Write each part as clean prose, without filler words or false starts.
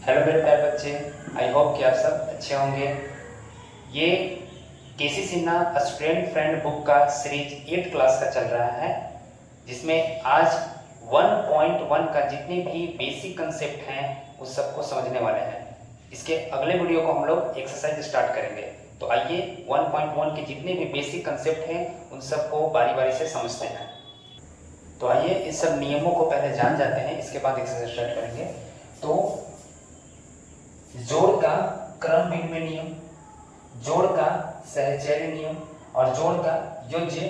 Hello मेरे प्यारे बच्चे, आई होप कि आप सब अच्छे होंगे। ये केसी सिन्हा स्टूडेंट फ्रेंड बुक का सीरीज 8 क्लास का चल रहा है, जिसमें आज 1.1 का जितने भी बेसिक कंसेप्ट हैं उस सबको समझने वाले हैं। इसके अगले वीडियो को हम लोग एक्सरसाइज स्टार्ट करेंगे। तो आइए 1.1 के जितने भी बेसिक कंसेप्ट हैं उन सबको बारी बारी से समझते हैं। तो आइए इस सब नियमों को पहले जान जाते हैं, इसके बाद एक्सरसाइज स्टार्ट करेंगे। तो जोड़ का क्रम विनिमय नियम, जोड़ का सहचर्य नियम और जोड़ का योज्य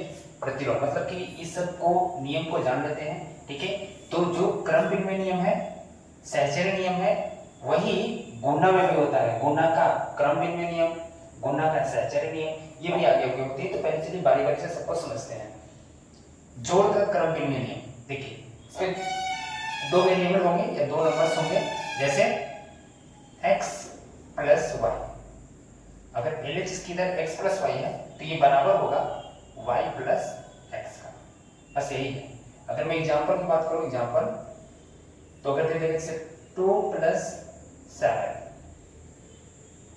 प्रतिलोम, मतलब कि इस सब को नियम को जान लेते हैं। ठीक है, तो जो क्रम विनिमय नियम है, सहचर्य नियम है, वही गुणा में भी होता है। गुणा का क्रम विनिमय नियम, गुणा का सहचर्य नियम, ये भी आगे आगे होती है। तो पहले चलिए बारी बारी से सबको समझते हैं। जोड़ का क्रम विनिमय नियम, देखिए इसमें दो वेरिएबल होंगे या दो नंबर्स होंगे, जैसे x प्लस वाई। अगर LH इसकी इधर x प्लस वाई है तो ये बराबर होगा y प्लस एक्स का, बस यही है। अगर मैं एग्जांपल की बात करूं, एग्जांपल तो अगर दे देंगे से 2 प्लस 7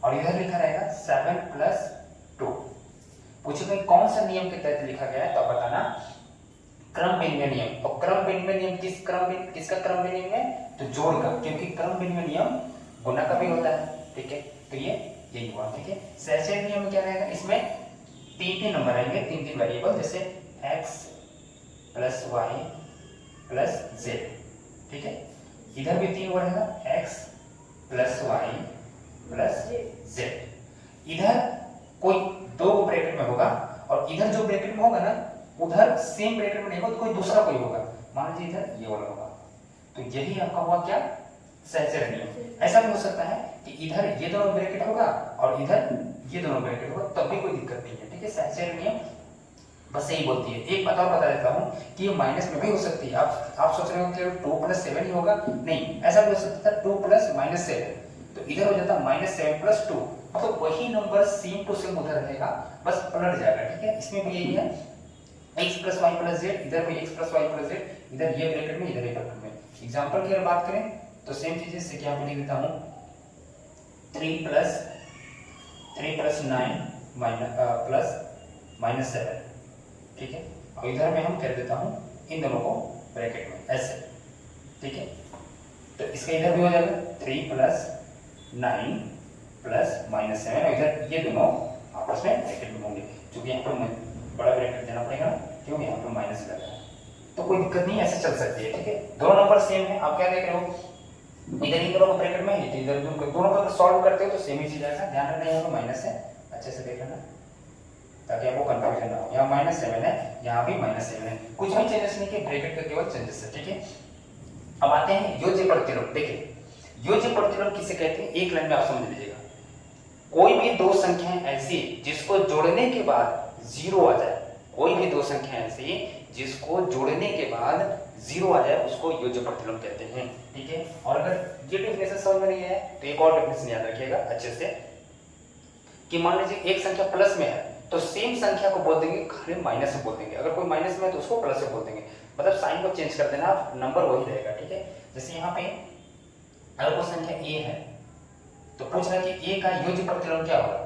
और इधर लिखा रहेगा 7 प्लस 2। पूछेगा कौन सा नियम के तहत लिखा गया है, तो आप बताना क्रम विनिमय नियम। और क्रम विनिमय नियम किसका क्रम विनिमय है, तो जोड़ का, क्योंकि क्रम विनिमय नियम गुणा का भी होता है। ठीक है, तो ये यही हुआ। ठीक है, सहचर्य नियम में क्या रहेगा, इसमें तीन नंबर आएंगे, तीन वेरिएबल, जैसे x plus Y plus Z. ठीक है, इधर भी तीन रहेगा, x plus Y plus Z. इधर कोई दो ब्रैकेट में होगा और इधर जो ब्रैकेट में होगा ना, उधर सेम ब्रैकेट में नहीं होगा, तो कोई दूसरा कोई होगा। मान लीजिए इधर ये वाला होगा, तो यही आपका हुआ क्या, सहचर्य नियम। ऐसा भी हो सकता है कि इधर ये दोनों ब्रैकेट होगा और इधर ये दोनों ब्रैकेट होगा, तब भी कोई दिक्कत नहीं है। ठीक है, सहचर्य नियम बस यही बोलती है। एक बात और बता देता हूँ कि ये माइनस में भी हो सकती है। आप सोच रहे हो कि 2 प्लस 7 ही होगा, नहीं, ऐसा भी हो सकता था 2 प्लस माइनस 7, तो इधर हो जाता माइनस 7 प्लस 2, तो वही नंबर सेम टू सेम उधर रहेगा, बस पलट जाएगा। ठीक है, इसमें भी यही है, x plus Y plus Z, इधर भी x plus Y plus Z, इधर ये ब्रैकेट में, इधर ये ब्रैकेट में। एग्जांपल की अगर बात करें तो सेम चीजें से क्या लिख देता हूं, 3 प्लस 9 प्लस माइनस 7। ठीक है, और इधर में हम कर देता हूं इन दोनों को ब्रैकेट में ऐसे। ठीक है, तो इसका इधर भी हो जाएगा 3 प्लस 9 प्लस माइनस 7, और इधर ये दोनों आपस में ब्रैकेट में होंगे, क्योंकि यहाँ पर बड़ा ब्रैकेट देना पड़ेगा, क्यों, यहाँ पर माइनस लगा है, तो कोई दिक्कत नहीं, ऐसे चल सकती है। ठीक है, दोनों नंबर सेम है, आप क्या देख रहे हो, इधर इन दोनों को ब्रैकेट में है, इधर दोनों को सॉल्व करते हो तो सेम ही चीज आएगा। ध्यान रखना यहाँ पर माइनस है, अच्छे से देख लेना ताकि आपको कंफ्यूजन ना हो। यहाँ माइनस 7 है, यहाँ भी माइनस 7 है, कुछ भी चेंजेस नहीं किए, ब्रैकेट का केवल चेंजेस है। ठीक है, अब आते हैं योज्य प्रतिलोम। देखिए योज्य प्रतिलोम किसे कहते हैं, एक लाइन में आप समझ लीजिएगा। कोई भी दो संख्याएं ऐसी जिसको जोड़ने के बाद जीरो आ जाए, कोई भी दो संख्या ऐसी जिसको जोड़ने के बाद जीरो आ जाए, उसको योज्य प्रतिलोम कहते हैं। ठीक है, और अगर ये डेफिनेशन समझ में नहीं है तो एक और डेफिनेशन याद रखिएगा अच्छे से, कि मान लीजिए एक संख्या प्लस में है तो सेम संख्या को बोल देंगे खाली माइनस में बोल देंगे, अगर कोई माइनस में है तो उसको प्लस में बोल देंगे, मतलब साइन को चेंज कर देना, नंबर वही रहेगा। ठीक है, जैसे यहाँ पे अगर कोई संख्या a है तो पूछ रहा है कि a का योज्य प्रतिलोम क्या होगा,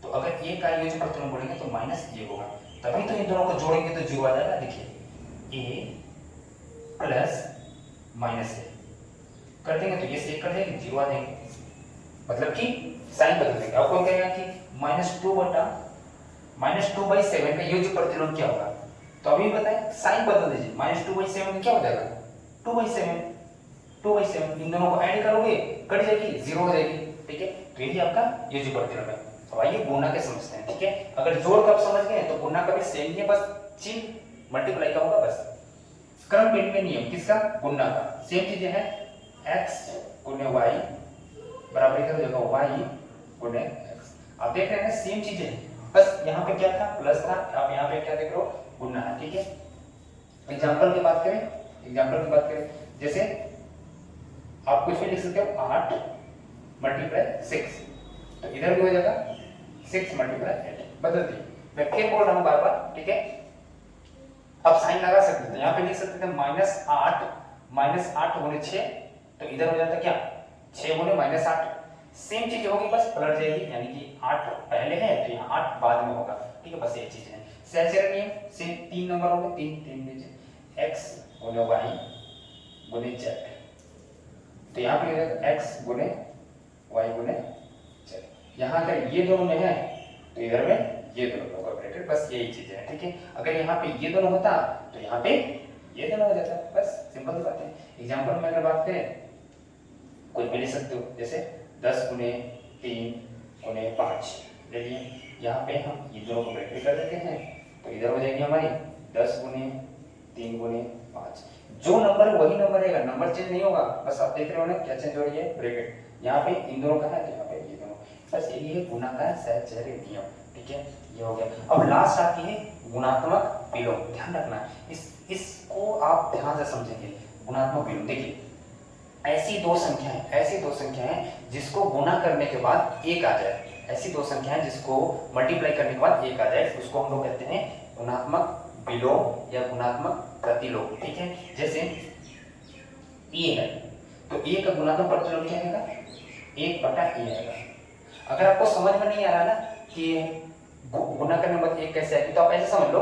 तो अगर a का योज्य प्रतिलोम बोलेंगे तो माइनस a होगा, तभी तो इन दोनों को जोड़ेंगे तो जीरो आ जाएगा। देखिए a प्लस माइनस a कर देंगे तो ये से कर देंगे, जीरो आ जाएंगे, मतलब कि साइन बदल देंगे। आपको कहेगा कि -2/7 का योज्य प्रतिलोम क्या होगा, तो अभी बताएं, साइन बदल दीजिए, -2/7 में क्या हो जाएगा, 2/7 इन दोनों को ऐड करोगे कट जाएगी, जीरो हो जाएगी। ठीक है, तो यही आपका योज्य प्रतिलोम है। तो आइए गुणा के समझते हैं। ठीक है, अगर जोड़ का आप समझ गए तो गुणा का भी सेम ही है, बस चिन्ह मल्टीप्लाई का होगा बस। क्रम विनिमय नियम किसका, गुणा का, सेम चीजें हैं, x गुणे y बराबर इधर हो जाएगा y गुणे x। आप देख रहे हैं सेम चीजें हैं, बस यहाँ पे क्या था, प्लस था, आप यहाँ पे क्या देख रहे हो, गुणा है। ठीक है, एग्जांपल की बात करें, जैसे आप कुछ भी लिख सकते हो, 8 मल्टीप्लाई 6, तो इधर भी हो जाएगा 6 मल्टीप्लाई 8, बदल दिए। मैं फिर बोल रहा हूँ बार बार। ठीक है, अब साइन लगा सकते थे, यहाँ पे लिख सकते थे -8 गुणे 6, तो इधर हो जाता क्या 6 गुने -8 सेम चीज होगी, बस पलट जाएगी, यानी कि 8 पहले है तो यहाँ 8 बाद में होगा, ठीक है, बस ये चीज है। सहचरण नियम से 3 नंबर होंगे, 3 लीजिए, x गुने y गुने z, तो यहाँ पे x गुने y गुने z, यहाँ अगर ये दोनों में है तो इधर में ये दोनों होगा ब्रैकेट, बस यही चीज है, ठीक है। अगर यहाँ पे ये दोनों होता तो यहाँ पे ये दोनों हो जाता, बस सिंपल सी बात है। एग्जाम्पल में अगर बात करें कोई भी ले सकते हो, जैसे 10 गुने 3 गुने 5 ले लिए, यहाँ पे हम ये दोनों को ब्रैकेट कर देते हैं तो इधर हो जाएगी हमारी 10 गुने 3 गुने 5, जो नंबर है वही नंबर रहेगा, नंबर चेंज नहीं होगा, बस आप देख रहे हो ना क्या चेंज हो रही है, ब्रैकेट यहाँ पे इन दोनों का है तो यहाँ पे ये दोनों, बस यही है गुणा का सहचर्य नियम, ठीक है, ये हो गया। अब लास्ट आती है गुणात्मक विलोम, ध्यान रखना इसको आप ध्यान से समझेंगे। गुणात्मक विलोम, देखिए ऐसी दो संख्याएं जिसको गुणा करने के बाद एक आ जाए, ऐसी दो संख्याएं जिसको मल्टीप्लाई करने के बाद एक आ जाए, उसको हम लोग कहते हैं गुणात्मक विलोम या गुणात्मक प्रतिलोम, ठीक है। जैसे ए है तो ए का गुणात्मक प्रतिलोम क्या आएगा, 1/a आएगा। अगर आपको समझ में नहीं आ रहा ना कि गुणा करने के बाद एक कैसे आएगी, तो आप ऐसे समझ लो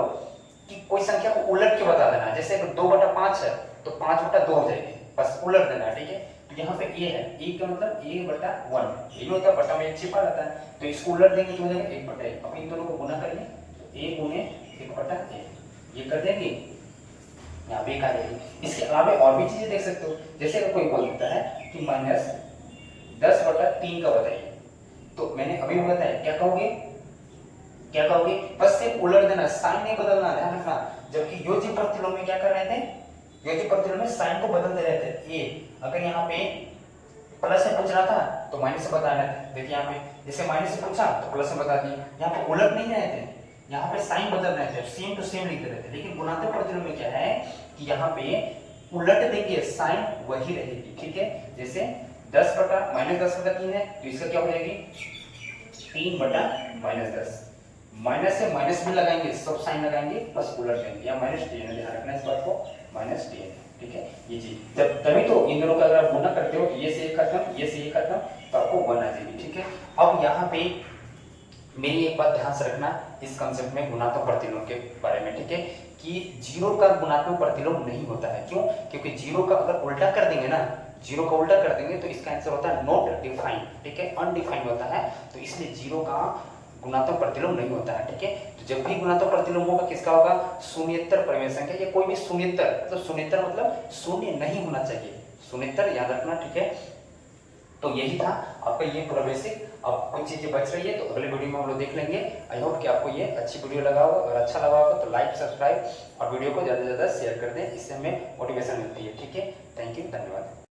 कि कोई संख्या को उलट के बता देना, जैसे 2/5 है तो 5/2 हो जाएगी, बस उलट देना, ठीक है। तो यहाँ पे a है, a का मतलब a/1, ये होता है बटा में एक छिपा रहता है, तो इसको उलट देंगे तो हो जाएगा 1/a। अब इन दोनों को गुना करेंगे तो a गुने 1/a, ये कर देंगे, यहाँ पे एक आ जाएगी। इसके अलावा और भी चीजें देख सकते हो, जैसे अगर कोई बोलता है कि -10/3 का बताइए, तो मैंने अभी बताया क्या कहोगे, बस सिर्फ उलट देना, साइन नहीं बदलना, ध्यान रखना। जबकि योजी प्रतिलोम में क्या कर रहे थे, योजी प्रतिलोम में साइन को बदलते रहते थे। अगर यहाँ पे प्लस से पूछ रहा था तो माइनस से बताना था, देखिए यहाँ पे जैसे माइनस से पूछा तो प्लस से बता दिया, यहाँ पे उलट नहीं रहे थे, यहाँ पे साइन बदल रहे थे, सेम टू सेम लिखते रहते। लेकिन गुणात्मक प्रतिलोम में क्या है कि यहाँ पे उलट देंगे, साइन वही रहेगी, ठीक है। जैसे -10/3 है तो इसका क्या हो जाएगी 3/-10, माइनस से माइनस भी लगाएंगे, सब साइन लगाएंगे, बस उलट देंगे, या -10, ध्यान रखना इस बात को, -10, ठीक है। ये चीज जब तभी तो इन दोनों का अगर आप गुना करते हो तो ये से ये खत्म, ये से ये खत्म, तो आपको 1 आ जाएगी, ठीक है। अब यहाँ पे मेरी एक बात ध्यान से रखना इस कंसेप्ट में गुणात्मक प्रतिलोम के बारे में, ठीक है, कि जीरो का गुणात्मक प्रतिलोम नहीं होता है। क्यों? क्योंकि जीरो का अगर उल्टा कर देंगे ना, जीरो का उल्टा कर देंगे तो इसका आंसर होता है नॉट डिफाइंड, ठीक है, अनडिफाइंड होता है, तो इसलिए जीरो का गुणात्मक प्रतिलोम नहीं होता है, ठीक है। तो जब भी गुणात्मक प्रतिलोम होगा किसका होगा, शून्येतर परिमेय संख्या या कोई भी शून्येतर, मतलब शून्येतर मतलब शून्य नहीं होना चाहिए, शून्येतर याद रखना, ठीक है। तो यही था आपका ये पूरा बेसिक। अब कुछ चीजें बच रही है तो अगले वीडियो में हम लोग देख लेंगे। आई होप कि आपको ये अच्छी वीडियो लगा होगा, अगर अच्छा लगा होगा तो लाइक सब्सक्राइब और वीडियो को ज्यादा से ज्यादा शेयर कर दें, इससे हमें मोटिवेशन मिलती है, ठीक है। थैंक यू, धन्यवाद।